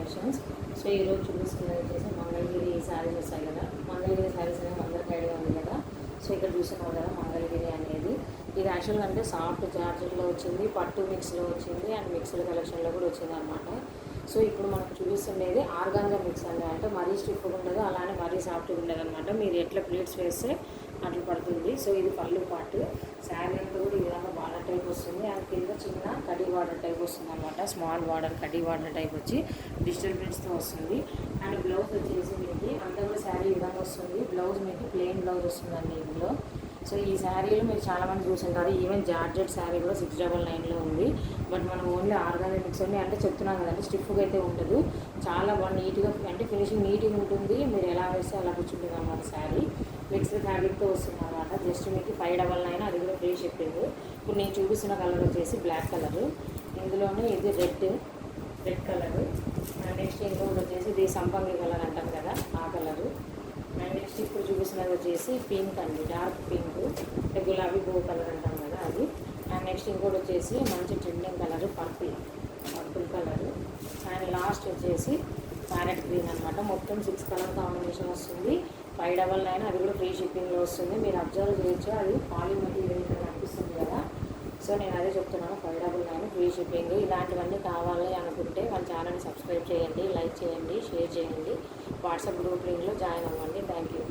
Collections. So ఈరోజు చూపిస్తున్నది వచ్చేసి మంగళగిరి శారీస్ వస్తాయి కదా, మంగళగిరి శారీస్ అనేది అందరికీ ఐడియా ఉంది కదా. సో ఇక్కడ చూస్తున్నారు కదా మంగళగిరి అనేది, ఇది యాక్చువల్గా అంటే సాఫ్ట్ జార్జెట్లో వచ్చింది, పట్టు మిక్స్లో వచ్చింది అండ్ మిక్స్డ్ కలెక్షన్లో కూడా వచ్చింది అనమాట. సో ఇప్పుడు మనకు చూపిస్తుండేది ఆర్గాంజా మిక్స్ అండి, అంటే మరీ స్టిఫ్గా ఉండదు అలానే మరీ సాఫ్ట్గా ఉండదు అనమాట. మీరు ఎట్లా ప్లేట్స్ వేస్తే అట్లా పడుతుంది. సో ఇది పళ్ళు పాటు, శారీ అంతా కూడా ఈ విధంగా బార్డర్ టైప్ వస్తుంది అండ్ కింద చిన్న కడ్డీ బార్డర్ టైప్ వస్తుంది అనమాట. స్మాల్ బార్డర్ కడ్డీ బార్డర్ టైప్ వచ్చి డిజిటల్ ప్రింట్స్తో వస్తుంది. అండ్ బ్లౌజ్ వచ్చేసి మీకు అంతా కూడా శారీ ఈ విధంగా వస్తుంది. బ్లౌజ్ మీకు ప్లెయిన్ బ్లౌజ్ వస్తుందండి ఇందులో. సో ఈ శారీలో మీరు చాలామంది చూసింటారు, ఈవెన్ జార్జెట్ శారీ కూడా 699లో ఉంది. బట్ మనం ఓన్లీ ఆర్గానిక్ మిక్స్ ఉంది అంటే చెప్తున్నాం కదండి, స్టిఫ్గా అయితే ఉండదు, చాలా బాగా నీట్గా అంటే ఫినిషింగ్ నీట్గా ఉంటుంది. మీరు ఎలా వేస్తే అలా కూర్చుంటుంది అనమాట. శారీ మిక్స్డ్ ఫ్యాబ్రిక్తో వస్తుంది అనమాట. జస్ట్ మీకు 599, అది కూడా ఫ్రీ షిప్పింగ్. ఇప్పుడు నేను చూపిస్తున్న కలర్ వచ్చేసి బ్లాక్ కలరు, ఇందులోనే ఇది రెడ్ కలరు, అండ్ నెక్స్ట్ ఇంకొకటి వచ్చేసి ఇది సంపంగి కలర్ అంటాం కదా ఆ కలరు. అండ్ నెక్స్ట్ ఇప్పుడు చూపిస్తున్నది వచ్చేసి పింక్ అండి, డార్క్ పింక్, అంటే గులాబీ పువ్వు కలర్ అంటాం కదా అది. అండ్ నెక్స్ట్ ఇంకోటి వచ్చేసి మంచి trending colour purple colour. And last వచ్చేసి ప్యారెట్ గ్రీన్ అనమాట. మొత్తం 6 కలర్ కాంబినేషన్ వస్తుంది. 599, అది కూడా ఫ్రీ షిప్పింగ్లో వస్తుంది. మీరు అబ్జర్వ్ చేయొచ్చు, అది పాలీ మెటీరియల్ అనిపిస్తుంది కదా. సో నేను అదే చెప్తున్నాను, 599 ఫ్రీ షిప్పింగ్. ఇలాంటివన్నీ కావాలి అనుకుంటే మన ఛానల్ని సబ్స్క్రైబ్ చేయండి, లైక్ చేయండి, షేర్ చేయండి, వాట్సాప్ గ్రూప్ లింక్లో జాయిన్ అవ్వండి. Thank you.